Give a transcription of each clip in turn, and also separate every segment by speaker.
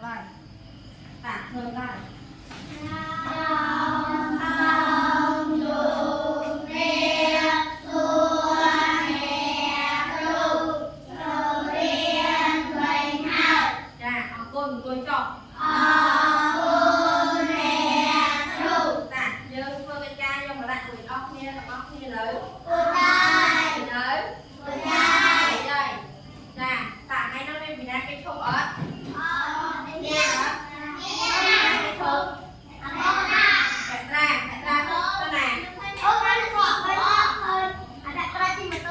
Speaker 1: rồi tạ ngược lại cô chọn tạ nhớ phương cái ca cho mà lại của óc nghe lớn lớn đây tạ ngay nó lên vì đang cái không ớt cái không hẹn ra con này
Speaker 2: Hãy subscribe cho kênh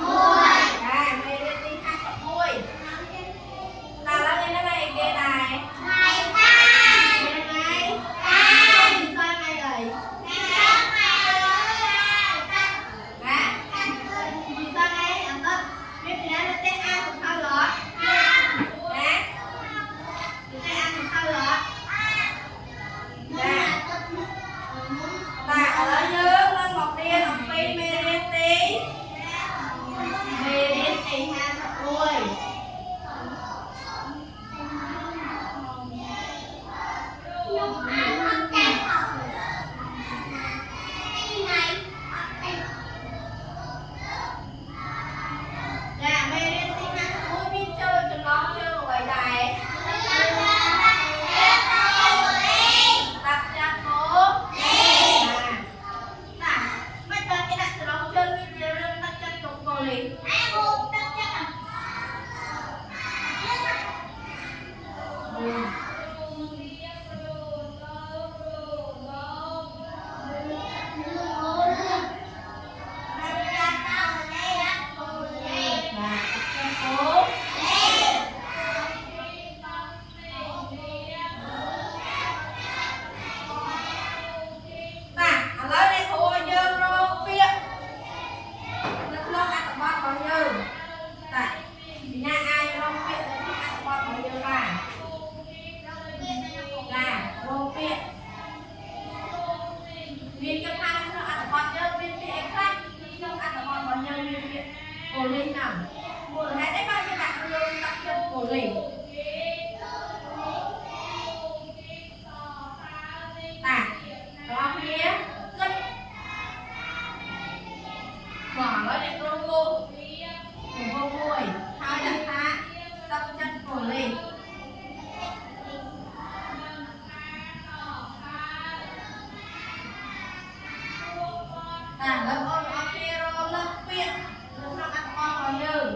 Speaker 2: Ghiền Mì Gõ để không bỏ lỡ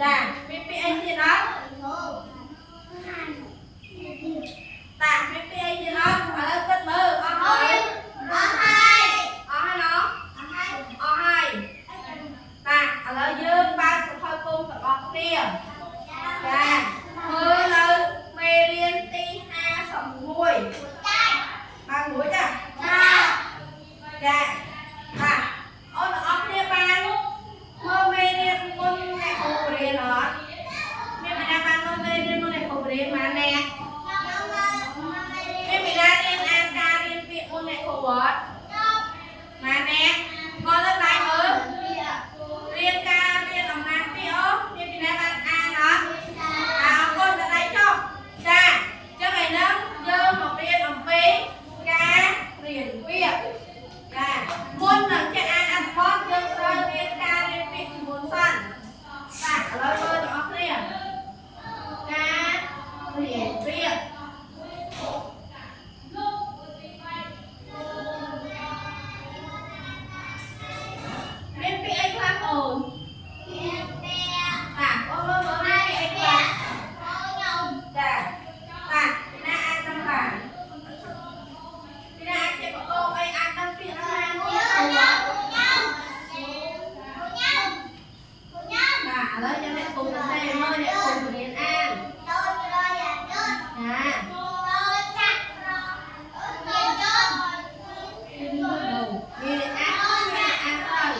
Speaker 1: Dạ, biết anh gì đó. Tạ, biết anh gì đó. Ở đây cất mơ, o hai. Nó. O hai. Tạ, ở đây dương ba sự thôi cung phải bọc kia. Dạ, mơ lâu mê liên ti ha sầm mùi. Ba mũi chưa? Dạ. Tạ, ôn ốc kia ba lúc. Mơ mê liên môn này khổ riêng hả? Mẹ mẹ đang bán mơ mê liên môn này khổ riêng mà nè. Mẹ mẹ đang liên an ca liên viện môn này khổ bớt. Mà nè, con lớp này mơ. Liên ca liên lòng nam phía. Mẹ mẹ đang bán an đó. Con ra đây cho. Dạ, cho mày nâng dơ một liên lòng phí. Ca riêng viện. Dạ, môn nâng cho an ăn bót dơ rơi liên ca liên viện môn sân. Dạ, lời mơ cho ốc liền. Ca riêng viện. Biết bị anh khắc ổn. Dạ, con mơ mơ biết bị anh khắc. Dạ, dạ, na ăn tâm bản. Na ăn chạy của cô, anh ăn tâm phiền nó ra ngôi. Dạ, lấy cho mẹ cùng là xe mơ để cùng đến ăn. Dạ. Đi để ăn, mẹ ăn rồi.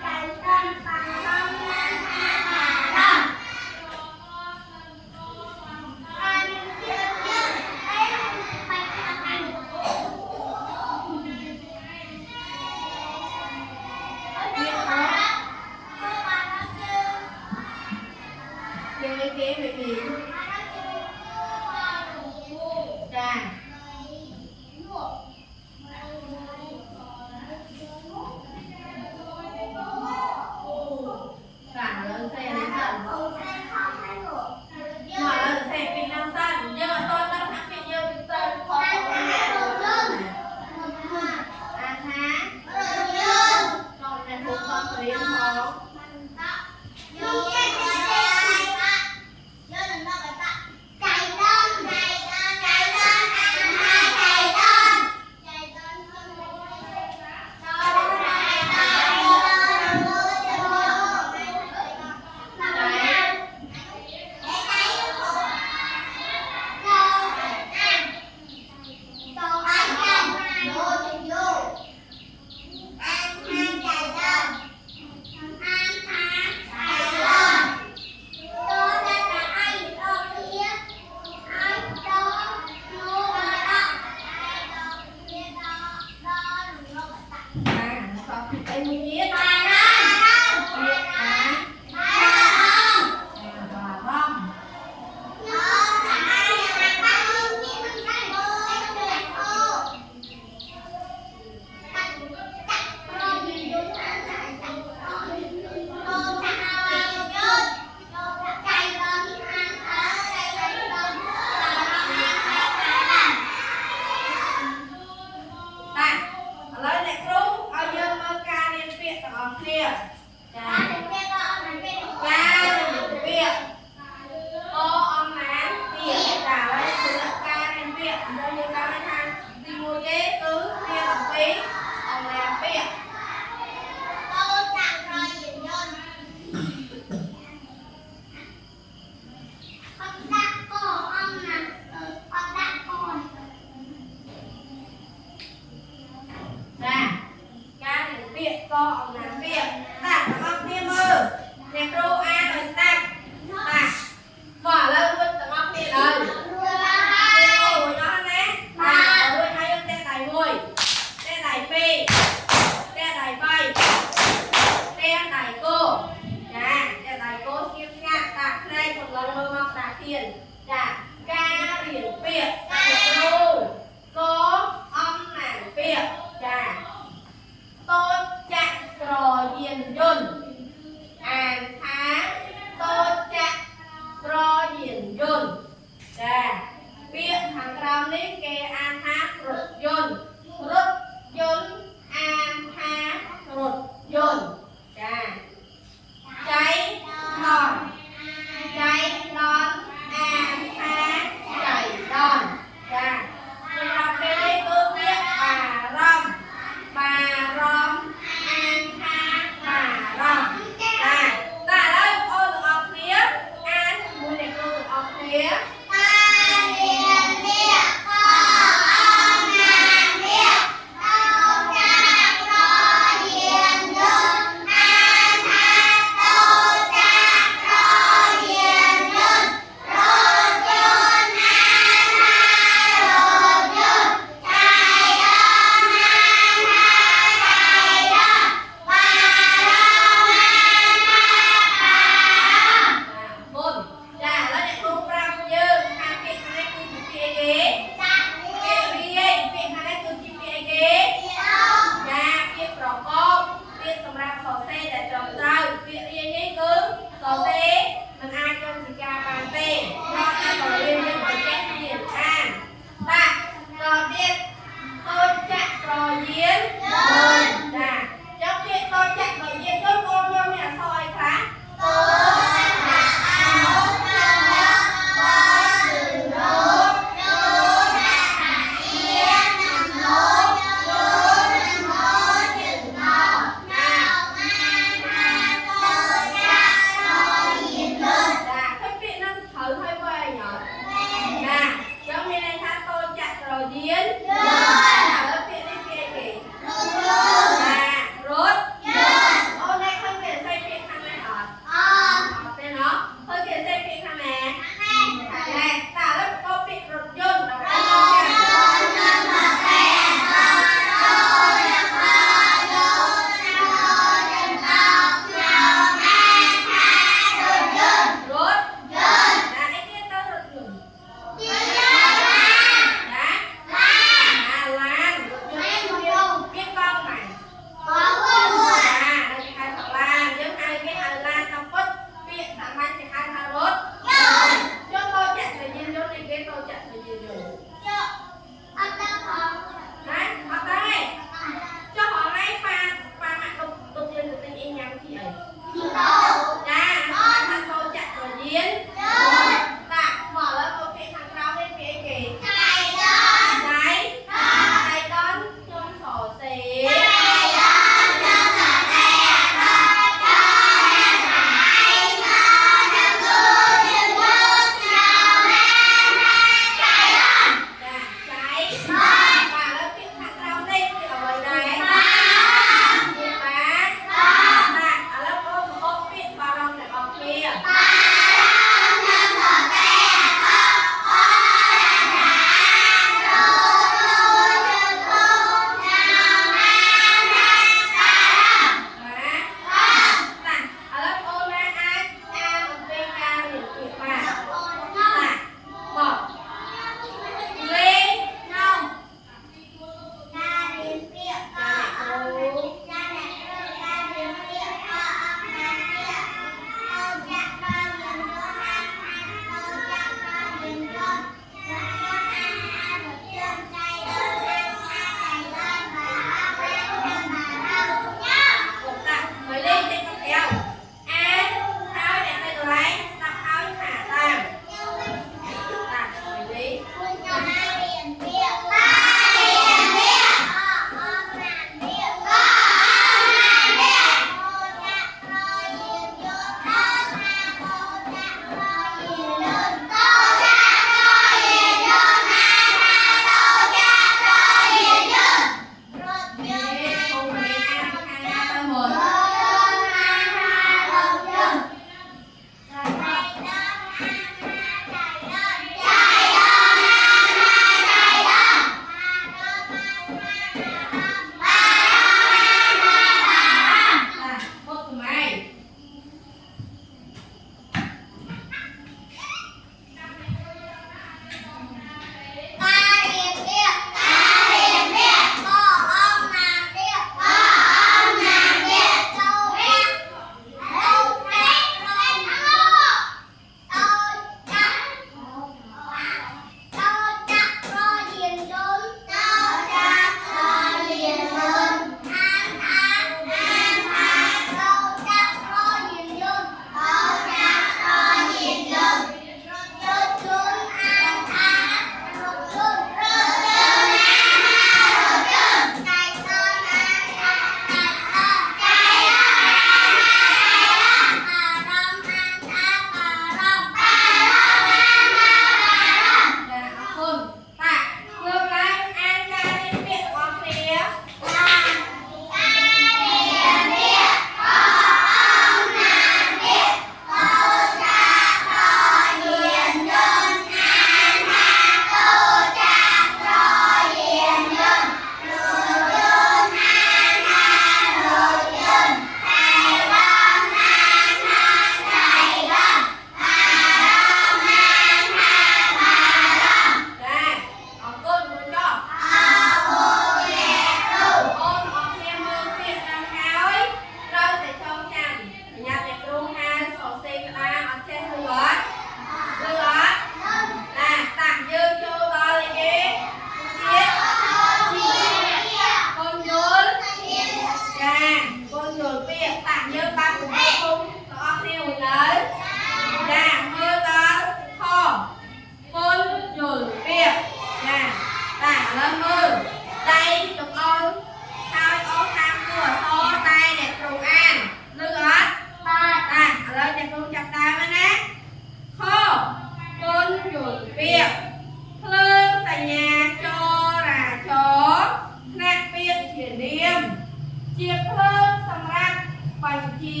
Speaker 1: ជាភ្លើងសម្រាប់បញ្ជា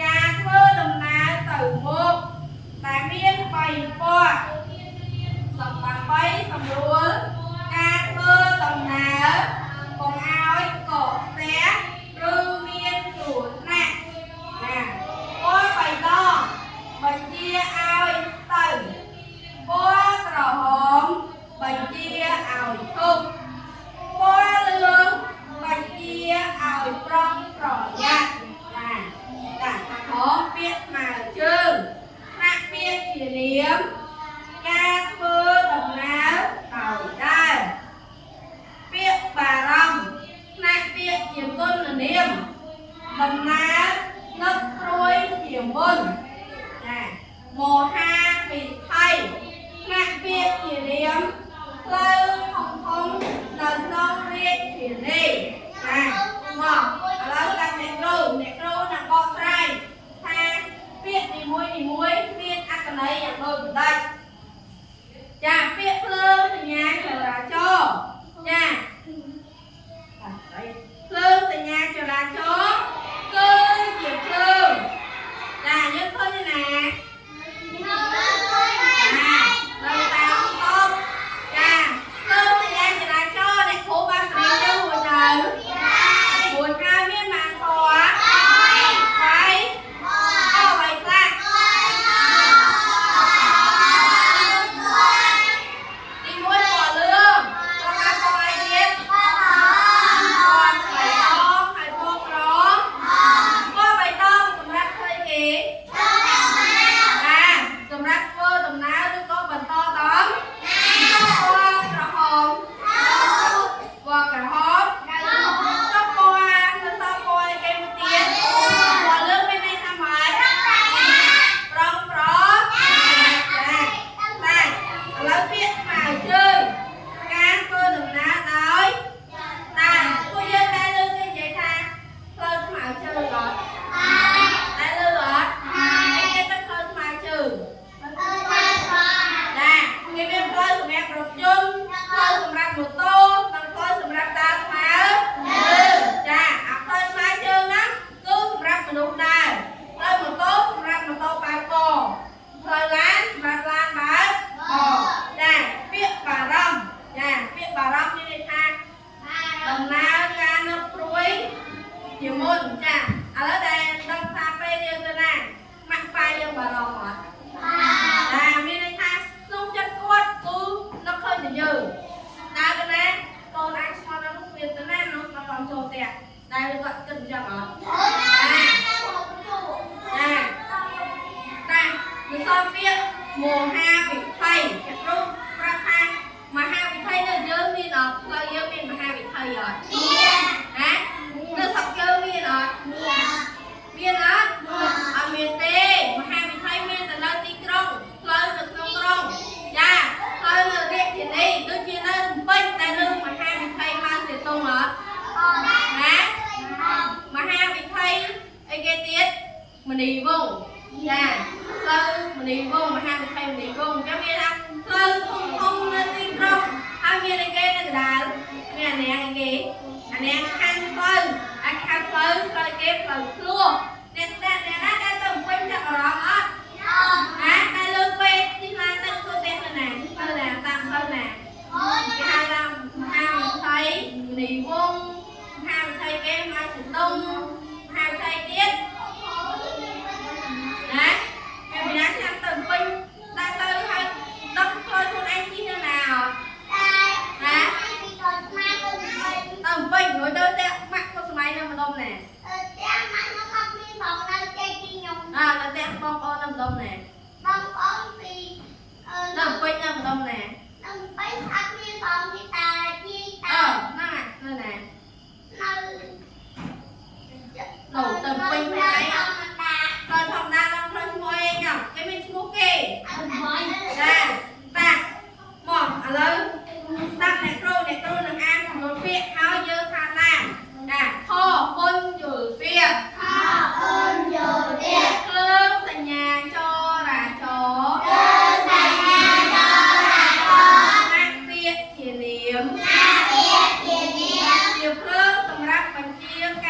Speaker 1: ការធ្វើដំណើរទៅមុខតែមាន3ពណ៌ដើម្បីសម្រួលការធ្វើដំណើរកុំឲ្យកកស្ទះឬមានគ្រោះថ្នាក់ណាពណ៌បៃតងបញ្ជាឲ្យទៅពណ៌ក្រហមបញ្ជាឲ្យធប់ពណ៌លឿងបញ្ជាឲ្យប្រុងប្រយ័ត្នណាតាខំពាក្យស្មើជើងណាក់ពាក្យជានាមការធ្វើដំណើរឲ្យដែរពាក្យបារម្ភណាក់ពាក្យជាគុណនាមដំណើរនឹកព្រួយជាមុនណាមហាវិថីណាក់ពាក្យជានាមផ្លូវធំនៅក្នុងរាជធានីណាមកឥឡូវតាមអ្នកគ្រូនឹងបកស្រាយថាពាក្យនីមួយមានអត្ថន័យយ៉ាងដូចម្ដេចចាពាក្យភ្លើងសញ្ញាចរាចរណ៍ចាភ្លើងសញ្ញាចរាចរណ៍គឺជាភ្លើងចាយើងឃើញណានៅតាមស្តុបចាភ្លើងសញ្ញាចរាចរណ៍អ្នកគ្រូបានព្រៀងយើងមួយទៅមួយហើយមានម៉ានពណ៌ហើយអ្វីខ្លះទីមួយពណ៌លឿងcòn lạiពណ៌អីទៀតពណ៌បៃតងហើយពណ៌ក្រពណ៌បៃតងសម្រាប់ធ្វើគេ សម្រាប់ធ្វើដំណើរឬក៏បន្តដំណើរពណ៌ក្រហមចុះពណ៌ទៅសពណ៌គេមួយទៀតពណ៌លឿងមានន័យថាម៉េចប្រងប្រតែឥឡូវពាក្យស្មើជើងការធ្វើដំណើរដោយតែពួកយើងតែលើគេនិយាយថាផ្លូវស្មើជើងអត់តែលើអត់ហើយគេទៅផ្លូវស្មើជើងចាគេមានផ្លូវសម្រាប់រថយន្តផ្លូវសម្រាប់ម៉ូតូនិងផ្លូវសម្រាប់ដើរស្មើចាអាផ្លូវស្មើជើងហ្នឹងគឺសម្រាប់មនុស្សដើរផ្លូវម៉ូតូសម្រាប់ម៉ូតូបើកកផ្លូវឡានសម្រាប់ឡានបើកកចាពាក្យបារម្ភចាពាក្យបារម្ភមានន័យថាដំណើរការនឹកព្រួយជាមុនចាឥឡូវតែដឹងថាពេលយើងទៅណាម៉ាក់ប៉ាយើងបារម្ភអត់ចាមានន័យថាក្នុងចិត្តគាត់គឺនឹកឃើញតែយើងដើរទៅណាកូនអាចស្មត់ដល់នោះវាទៅណានោះមកកំចូលផ្ទះតែគាត់គិតអញ្ចឹងអត់ចាតែមិនសមពាក្យមហាវិថីគេគ្រូប្រាប់ថាមហាវិថីនៅយើងមានអត់ផ្លូវយើងមានមហាវិថីអត់ណានៅស្រុកយើងមានអត់មានអត់អត់មានទេមហាវិថីមានតែនៅទីក្រុងផ្លូវនៅក្នុងក្រុងចាផ្លូវនៅរាជធានីដូចជានៅភ្នំពេញតែនៅមហាវិថីមកសេតុងអត់ណាមហាវិថីអីគេទៀតមនីវង្សចាផ្លូវមនីវង្សមហាវិថីមនីវង្សអញ្ចឹងមានថាផ្លូវធំនៅទីក្រុងហើយមានអីគេនៅកណ្ដាលមានអាណាងអីគេអាណាងខាន់ផ្លូវអាខាងផ្លូវគេផ្លូវភ្លោះអ្នកណាដែលទៅពេញចាប់អារម្មណ៍អត់ណាតែលើកពេកទីឡានទៅធ្វើទេទៅណាទៅណាតាមផ្លូវណាគេហៅថាមហាវិថីមនីវង្សមហាវិថីគេមកសតុងមហាវិថីទៀតណាពេលពីណាចាំទៅពេញដល់ទៅហើយដល់ផ្លូវខ្លួនឯងជិះនៅណាអត់ណាទៅពេញរួចទៅតែម៉ាក់គាត់សម័យនៅម្ដុំណាតែម៉ាក់មកមានបងនៅចេះពីខ្ញុំនៅតែបងប្អូននៅម្ដុំណាបងប្អូនពីនៅពេញនៅម្ដុំណានៅពេញអត់មានបងទីតាជីតាហ្នឹងនៅណានៅទៅពេញណាផ្លូវធម្មតាដល់ផ្លូវឈ្មោះអីចឹងគេមានឈ្មោះគេចាតាមកឥឡូវស្ដាប់អ្នកគ្រូនឹងអានចំនួនពាក្យហើយយើងថាតាមចាខគុណយល់ពាក្យភ្លើងសញ្ញាចរាចរណ៍ណាក់ពាក្យជានាមជាភ្លើងសម្រាប់បញ្ជាការ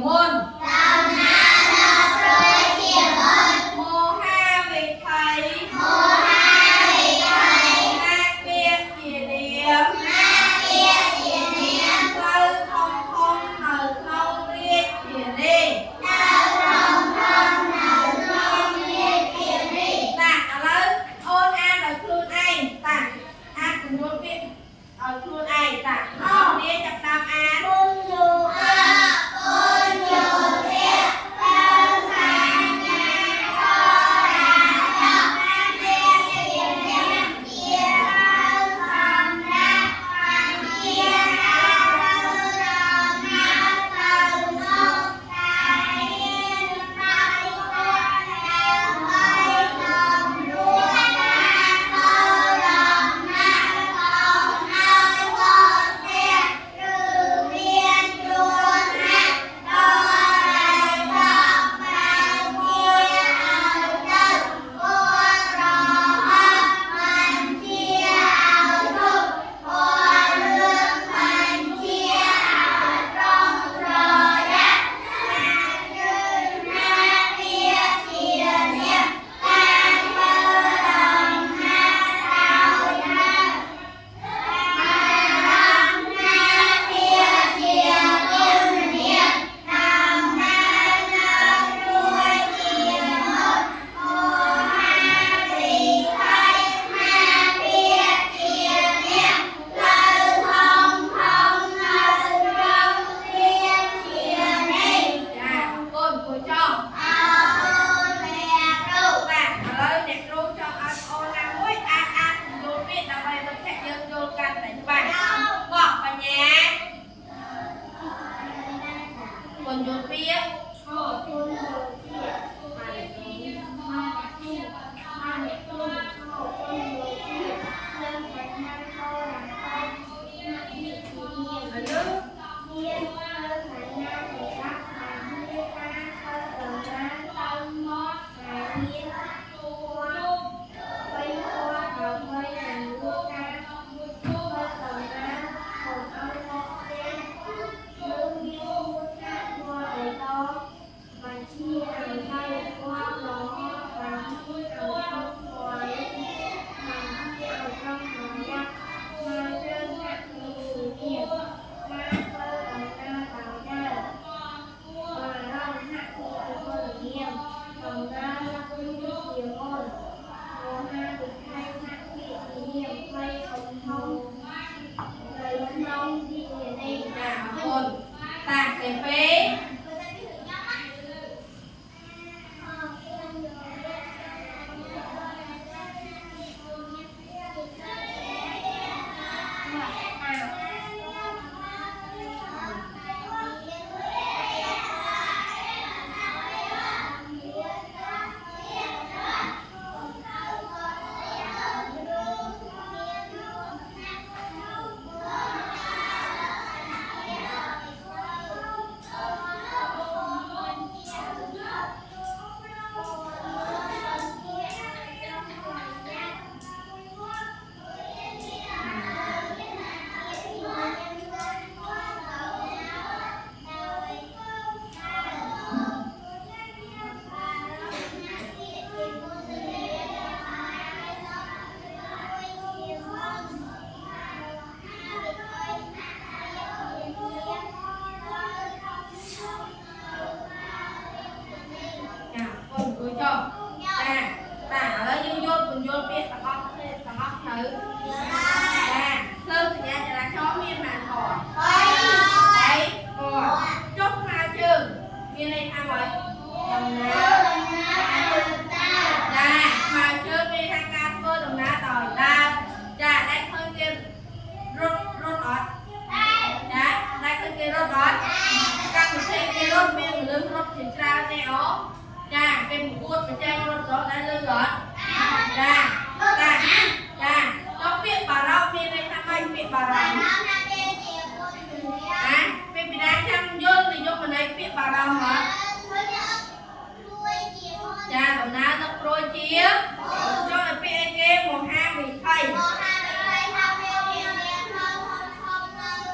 Speaker 1: មុនមហាវិថីណាពាក្យជានាមទៅធំធំនៅក្នុងរាជធានីតាឥឡូវអូនអានឲ្យខ្លួនឯងតាអានចំនួនពាក្យឲ្យខ្លួនឯងតានេះចាប់តាមអាន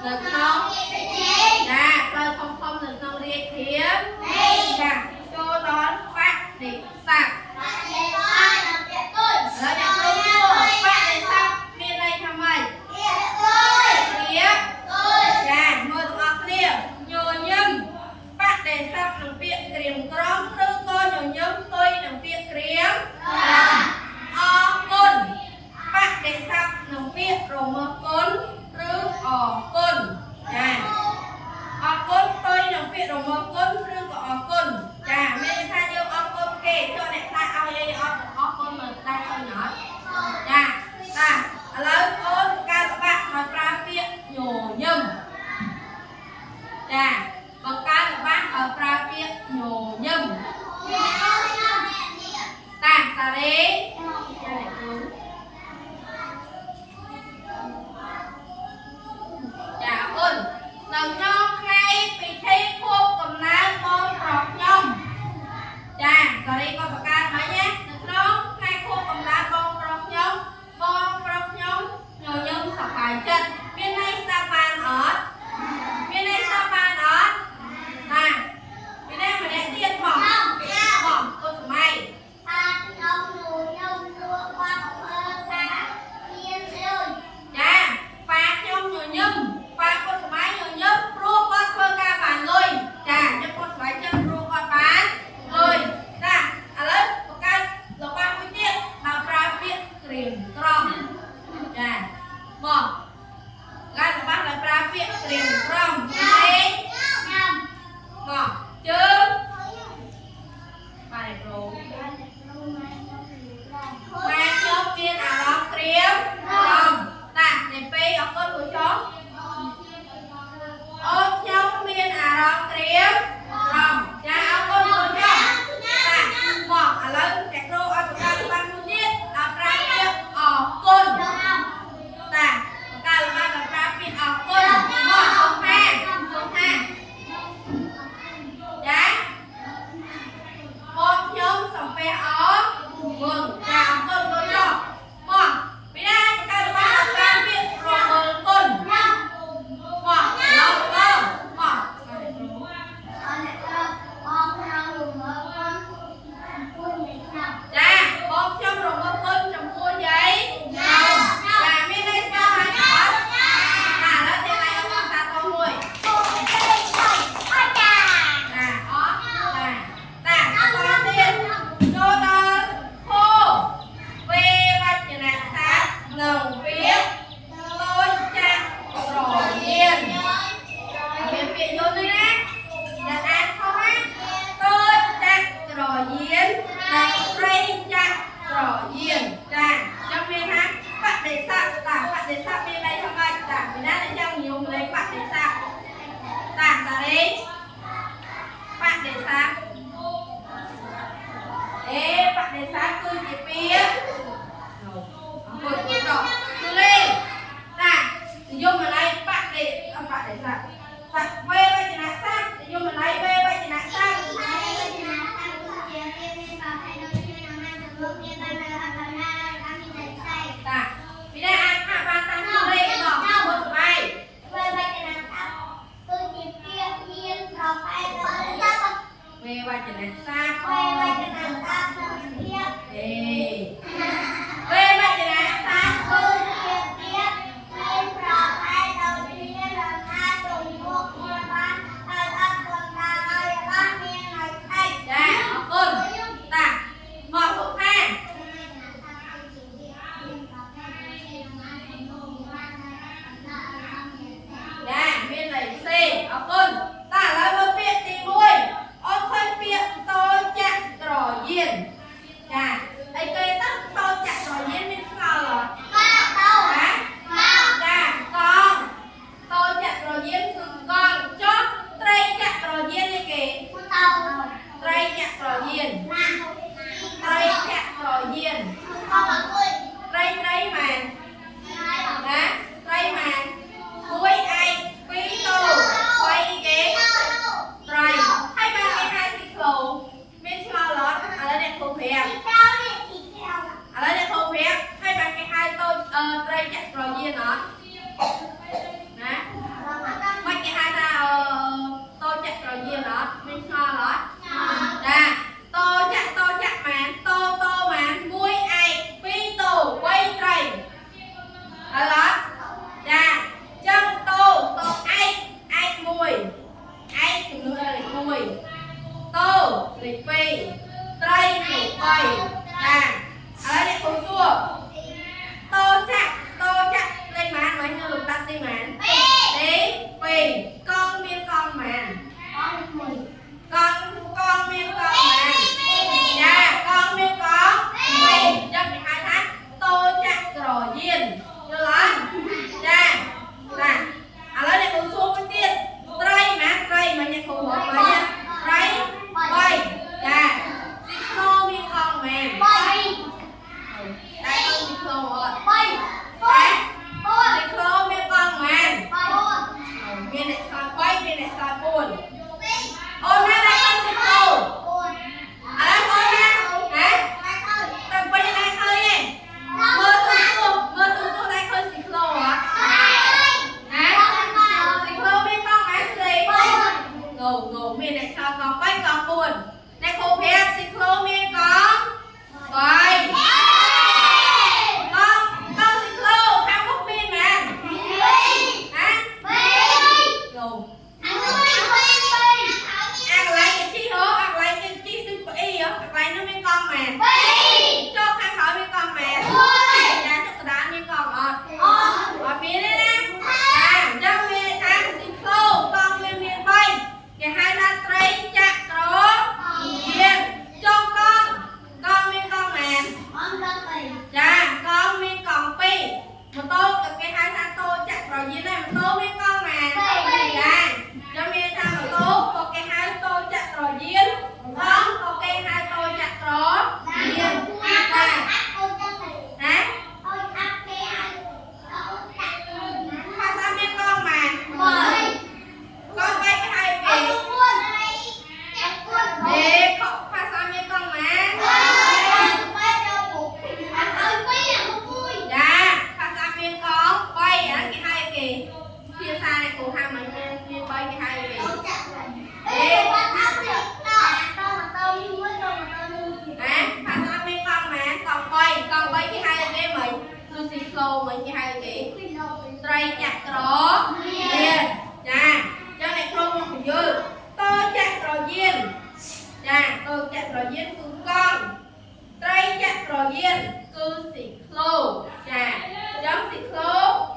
Speaker 1: នៅក្នុងចាផ្លូវធំៗនៅក្នុងរាជធានី រៀងក្រំឬក៏ញញឹមផ្ទុយនឹងពាក្យក្រៀមអរគុណបដិស័ព្ទនឹងពាក្យរមើលគុណឬអរគុណចាអរគុណផ្ទុយនឹងពាក្យរមើលគុណឬក៏អរគុណចាមានថាយើងអរគុណគេចូលអ្នកខ្លះឲ្យអរគុណមើលតែឃើញអត់ចាឥឡូវអូនការបាក់ឲ្យប្រើពាក្យញញឹមចាបង្កើតបាក់ឲ្យប្រើពាក្យញញឹមតាសារេចាអ្នកគ្រូចាអរគុណនៅក្នុងថ្ងៃពិធីខួបកំណើតបងប្រុសខ្ញុំចាសារីក៏បង្កើតហើយណានៅក្នុងថ្ងៃខួបកំណើតបងប្រុសខ្ញុំញញឹមសប្បាយចិត្តមានន័យស្ដាប់បានអត់មានន័យស្ដាប់បានអត់ណាមានន័យម្នាក់ទៀតផងគុណសម័យថាខ្ញុំញញឹមព្រោះគាត់ធ្វើការមានលុយចាប៉ាខ្ញុំញញឹមប៉ាគុណសម័យញញឹមព្រោះគាត់ធ្វើការបានលុយចាខ្ញុំគុណសម័យចិត្តព្រោះគាត់បានលុយចាឥឡូវបង្កើតរបស់មួយទៀតមកប្រើពាក្យក្រៀមក្រំចាមកកាត់របស់ឲ្យប្រើពាក្យក្រៀមក្រំទេមកជើងបាទគ្រូម៉ែខ្ញុំមានអារម្មណ៍ក្រៀមក្រំតាតែពេលអរគុណគ្រូចុះអូនខ្ញុំមានអារម្មណ៍ក្រៀមក្រំចាអរគុណគ្រូចុះតាមកឥឡូវតែគ្រូឲ្យបង្កើតច្បាស់មួយទៀតដល់ប្រើពាក្យអរគុណតាកាលមកប្រើពាក្យអរគុណមកសូមថាចាបងខ្ញុំសំពះអរគុណចាអរគុណលោកចុះមកពីណាកាលមកប្រើពាក្យរមើលគុណមកលោកមកចាបងខ្ញុំរមើលគុណចំពោះយាយចាមានន័យស្គាល់ហើយអត់ឥឡូវទៀតឲ្យអង្គសាទរមួយចាអត់ចាតាបន្តទៀតចូលដល់ហូវេវចនៈសាស្ត្រនិងពាក្យតូចចាក់ត្រយានមានពាក្យយល់ទេណាយ៉ាងអានខុសណាតូចចាក់ត្រយាននិងព្រៃចាក់ត្រយានចាចាំមានថាបដិស័ព្ទតាបដិស័ព្ទមានន័យថាម៉េចតាពីណាដែលចាំញោមលេខបដិស័ព្ទតាសារីបដិស័ព្ទបដិស័ព្ទគឺជាពាក្យអង្គុយចុះគឺលេខតានិយមន័យបដិស័ព្ទវេវចនៈស័ព្ទនិយមន័យវេវចនៈស័ព្ទតាពីណាអាចផាកបានតាមលេខដល់គុណសម័យវេវចនៈស័ព្ទគឺជាពាក្យមានប្រភេទវេវចនៈស័ព្ទវេវចនៈស័ព្ទគឺជាពាក្យវេវចនៈស័ព្ទគឺជាពាក្យមានប្រភេទដូចជារណាជំនួសមួយបានហើយអត់ខ្លួនដល់ហើយបានមានន័យថៃចាអរគុណតាមកសុខាចាមានន័យផ្សេងអរគុណតាឥឡូវមើលពាក្យទី1អូនឃើញពាក្យតូចចាក់ត្រយានចាអីគេទៅតូចចាក់ត្រយានមានស្គាល់អត់ចាកងតូចចាក់ត្រយានគឺកងចុះត្រីចាក់ត្រយាននេះគេត្រីចាក់ត្រយានត្រីចាក់ត្រយានត្រីមែនណាត្រីមែន1ឯក2តូ3គេត្រីហើយបានគេហៅស៊ីក្លូមានឆ្ងល់អត់ឥឡូវអ្នកគ្រូប្រាប់ហើយបានគេហៅតូចត្រីចាក់ត្រយានអត់ណាមិនគេហៅថាតូចចាក់ត្រយានអត់មានឆ្ងល់អត់ចាតូច lịch pi tây lịch bay à ở đây cô xua tô chắc lên màn mấy như lục tắt đi màn tí pi con miên con màn con miên con màn dạ con miên con pi trong cái hai tháng tô chắc rồi duyên được không dạ dạ ở đây cô xua cái tiết tây mà nhà cô hộp mà nha tây bay dạ xích lô miên con màn đây con xích lô rồi xích lô miên con màn miên này xoay bay miên này xoay buồn ôn ra đây con xích lô ở đây ôn ra hả tầm bây giờ đây khơi nè mơ tu đây khơi xích lô hả xích lô miên con màn gì ngủ miên này xoay con bay con buồn này cô phép xích lô miên con bay con xích lô khám bốc miên mà hả ngủ ăn lại cái chi hố ăn lại cái chi tư y hả ăn lại nó miên con mà cho khám khỏi miên con mà ra cho cái đá miên con ở phía đây nè cho miên ăn xích lô con miên bay cái hai ta tray chặt đó yên cho con miên con màn dạ con miên con pi một tô cái hai ta tô chặt rồi dưới này một tô miên con màn dạ cho miên ta một tô có cái hai tô chặt rồi dưới con có cái hai tô chặt rồi yên dạ hả pha sao miên con màn con bay cái hai về để pha sao miên con màn dạ pha sao miên con bay ở cái hai kì chia xa này cùng hai mình miên bay cái hai kì pha sao miên con màn con bay cái hai kì mình Lucy Flow mình cái hai kì tray chặt rõ yên dạ cho này không một dư tôi chặt rồi duyên dạ tôi chặt rồi duyên cùng con tray chặt rồi duyên cứ xịt lô dạ giống xịt lô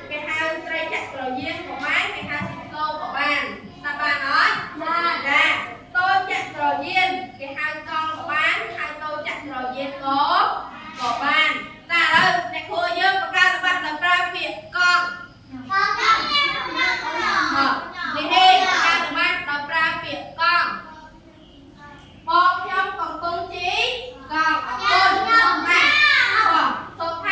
Speaker 1: cái hai tray chặt rồi duyên của máy cái hai xịt lô của bạn ta bà nói dạ tôi chặt rồi duyên cái hai con của bạn hai tôi chặt rồi duyên của bạn ta đâu này khô dương và ca ta bạn là ra việc con thì hi ca được mang đọc ra việc con một trong còn công chí còn ở con mà số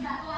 Speaker 1: អ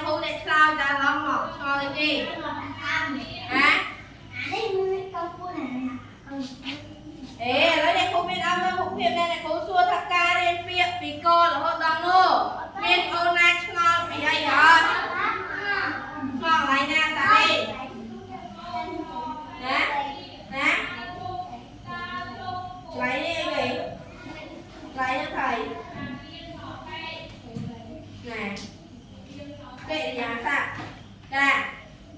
Speaker 1: គ្រូអ្នកឆ្លើយតាឡំមកឆ្ងល់អីគេហ៎អេឥឡូវអ្នកគ្រូមានអត់មើលរូបភាពនេះអ្នកគ្រូសួរថាការរៀនពាក្យពីករហូតដល់នោះមានអូនណាឆ្ងល់ពីអីអត់ឆ្ងល់កន្លែងណាតាទេណាណាឆ្លៃនេះអីគេឆ្លៃនេះថៃណែកិរិយាសព្ទចា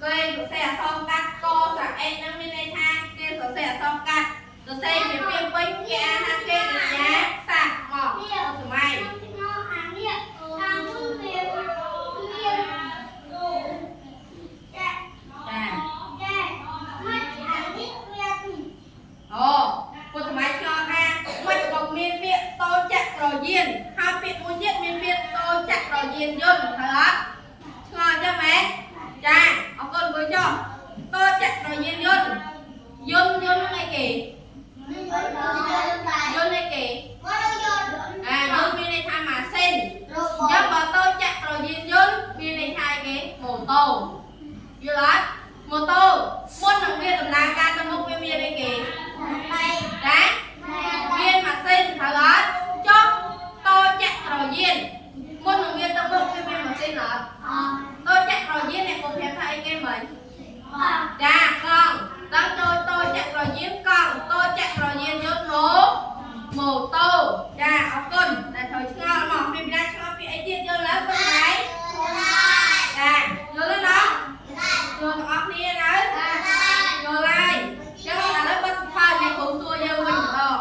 Speaker 1: គេសរសេរអក្សរកាត់កស្រៈអេហ្នឹងមានន័យថាគេសរសេរអក្សរកាត់សរសេរជាពាក្យពេញគេអានថាកិរិយាសព្ទមកសម័យអូពុទ្ធសម័យឆ្លងថាមិនក៏មានពាក្យតោចក្រយានហើយពាក្យមួយទៀតមានពាក្យតោចក្រយានយន្តហើយអត់ឆ្លងចឹងមែនចាអរគុណបងចុះតោចក្រយានយន្តយន្តអីគេយន្តអីគេយន្តមានន័យថាម៉ាស៊ីនអញ្ចឹងបើតោចក្រយានយន្តមានន័យថាអីគេម៉ូតូយល់អត់ម៉ូតូមុននឹងវាដំណើរការទៅមុខវាមានអីគេចាមានម៉ាស៊ីនហើយអត់ចុះតោចក្រយានមុននឹងវាទៅមុខវាមានម៉ាស៊ីនអត់តោចក្រយានអ្នកពុំប្រាប់ថាអីគេមិញចាកង់ដល់តោចក្រយានកង់តោចក្រយានយន្តម៉ូតូចាអរគុណតែត្រូវឆ្ងល់មកមានវិញ្ញាឆ្ងល់ពីអីទៀតយល់ហើយបងឯងចាយល់ទេណោះយល់ទាំងអស់គ្នានៅយល់ហើយចឹងឥឡូវបិទសភៅអ្នកគ្រូសួរយើងវិញម្ដង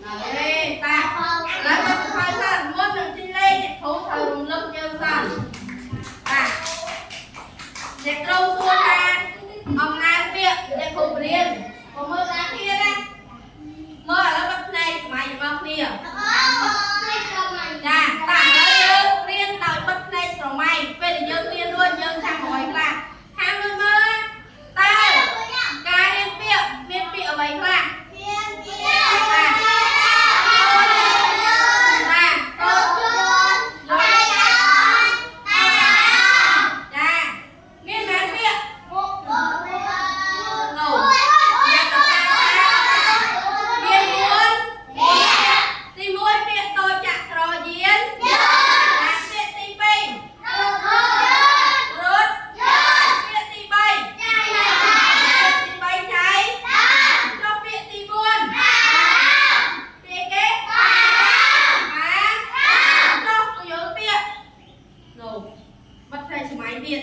Speaker 1: អេតាឥឡូវបិទសភៅសិនមុននឹងជិះលេងអ្នកគ្រូត្រូវរំលឹកយើងសិនតាអ្នកគ្រូសួរថាអំណាចពាក្យអ្នកគ្រូបរៀនក៏មើលតាមគ្នាដែរមើលឥឡូវបិទភ្នែកសម័យរបស់គ្នាចាតាឥឡូវយើងរៀនដោយបិទភ្នែកស្រមៃពេលដែលយើងរៀនរួចយើងចាំអ្វីខ្លះខាងមួយមើលតើការរៀនពាក្យមានពាក្យអ្វីខ្លះបាត់ផ្នែកសម័យទៀត